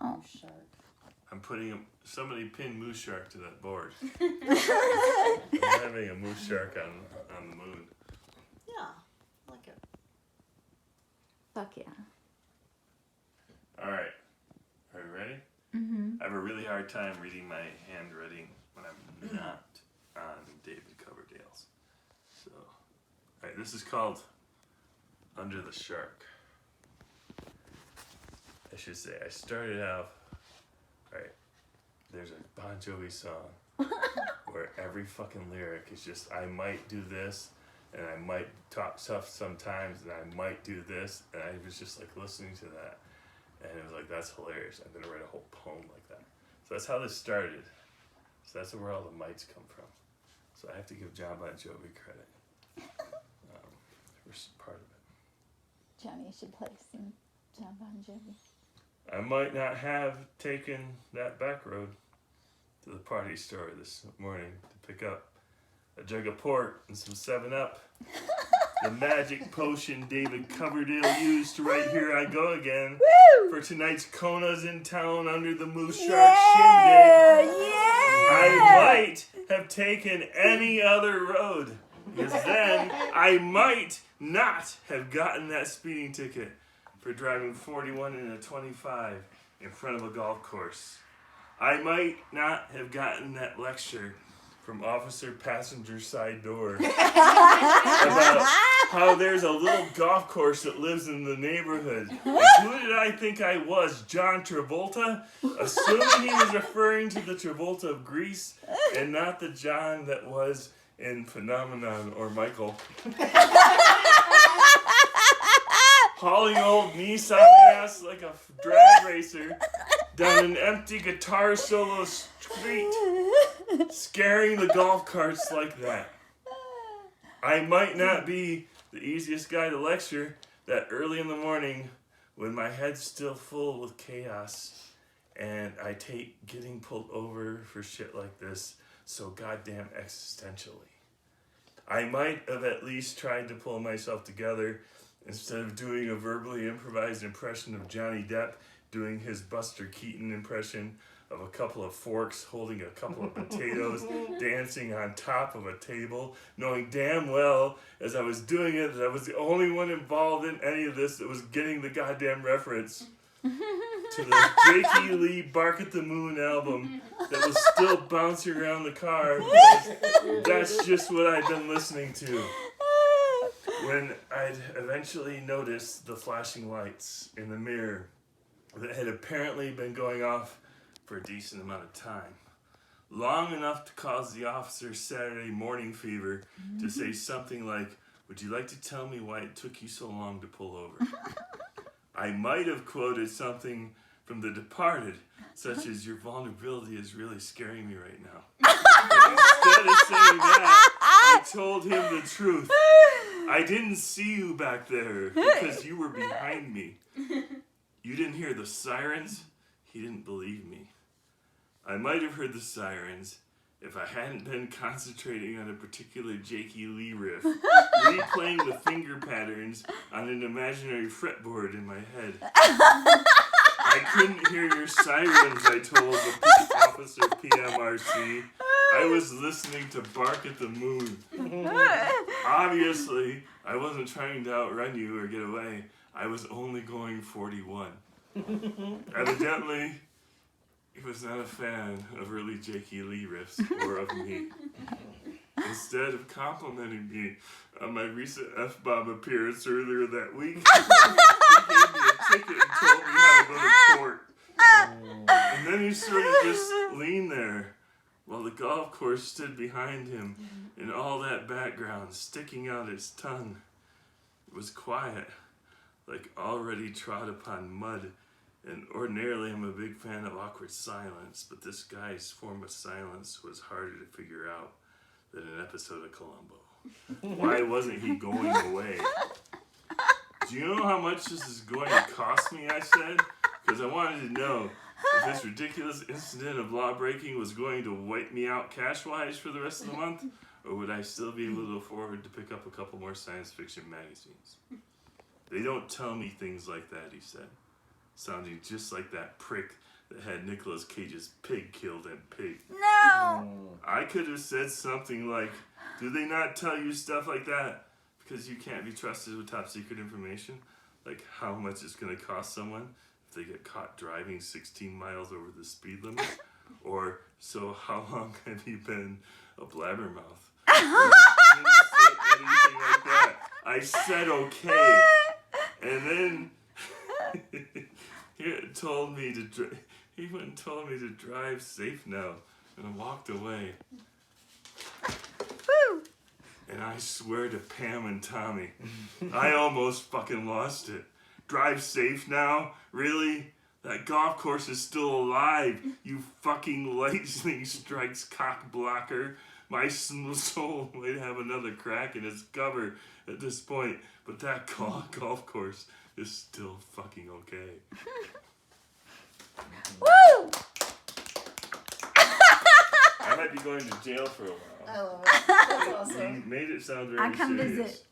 MooseShark. I'm putting somebody pin MooseShark to that board. I'm having a MooseShark on the moon. Yeah, I like it. Fuck yeah. All right, are you ready? Mm-hmm. I have a really hard time reading my handwriting when I'm not on David Coverdale's. So, all right, this is called Under the Shark. I should say, I started out, all right, there's a Bon Jovi song where every fucking lyric is just, I might do this, and I might talk tough sometimes, and I might do this, and I was just like listening to that, and it was like, that's hilarious. I'm gonna write a whole poem like that. So that's how this started. So that's where all the mights come from. So I have to give John Bon Jovi credit for part of it. Johnny, you should play some John Bon Jovi. I might not have taken that back road to the party store this morning to pick up a jug of port and some 7-Up. The magic potion David Coverdale used to write Here I Go Again. Woo! For tonight's Kona's in town under the MooseShark Yeah! shindig. Yeah! I might have taken any other road, because then I might not have gotten that speeding ticket for driving 41 in a 25 in front of a golf course. I might not have gotten that lecture from officer passenger side door about how there's a little golf course that lives in the neighborhood. And who did I think I was, John Travolta? Assuming he was referring to the Travolta of Grease and not the John that was in Phenomenon or Michael. Hauling old Nissan ass like a drag racer down an empty guitar solo street, scaring the golf carts like that. I might not be the easiest guy to lecture that early in the morning when my head's still full with chaos and I take getting pulled over for shit like this so goddamn existentially. I might have at least tried to pull myself together instead of doing a verbally improvised impression of Johnny Depp doing his Buster Keaton impression of a couple of forks holding a couple of potatoes dancing on top of a table, knowing damn well as I was doing it that I was the only one involved in any of this that was getting the goddamn reference to the Jakey Lee Bark at the Moon album that was still bouncing around the car because that's just what I'd been listening to. When I'd eventually noticed the flashing lights in the mirror that had apparently been going off for a decent amount of time. Long enough to cause the officer's Saturday morning fever to say something like, "Would you like to tell me why it took you so long to pull over?" I might have quoted something from The Departed, such as, "Your vulnerability is really scaring me right now." But instead of saying that, I told him the truth. I didn't see you back there because you were behind me. You didn't hear the sirens. He didn't believe me. I might have heard the sirens if I hadn't been concentrating on a particular Jakey Lee riff, replaying the finger patterns on an imaginary fretboard in my head. I couldn't hear your sirens, I told the officer PMRC. I was listening to Bark at the Moon. Obviously, I wasn't trying to outrun you or get away. I was only going 41. Evidently, he was not a fan of early Jakey Lee riffs or of me. Instead of complimenting me on my recent F-bomb appearance earlier that week, he gave me a ticket and told me how to go to court. And then he sort of just leaned there while the golf course stood behind him and all that background sticking out its tongue. It was quiet, like already trod upon mud, and ordinarily I'm a big fan of awkward silence, but this guy's form of silence was harder to figure out than an episode of Columbo. Why wasn't he going away? Do you know how much this is going to cost me, I said? Because I wanted to know if this ridiculous incident of law breaking was going to wipe me out cash-wise for the rest of the month, or would I still be able to afford to pick up a couple more science fiction magazines? They don't tell me things like that, he said. sounding just like that prick that had Nicolas Cage's pig killed in Pig. No. I could have said something like, do they not tell you stuff like that because you can't be trusted with top secret information? Like how much it's going to cost someone if they get caught driving 16 miles over the speed limit? Or, so how long have you been a blabbermouth? I didn't say anything like that. I said okay. And then he went and told me to drive safe now. And I walked away. Woo. And I swear to Pam and Tommy, I almost fucking lost it. Drive safe now? Really? That golf course is still alive, you fucking lightning strikes cock blocker. My soul might have another crack in its cover at this point, but that golf course is still fucking okay. Woo! I might be going to jail for a while. I love it. That's awesome. You made it sound very I come serious. visit.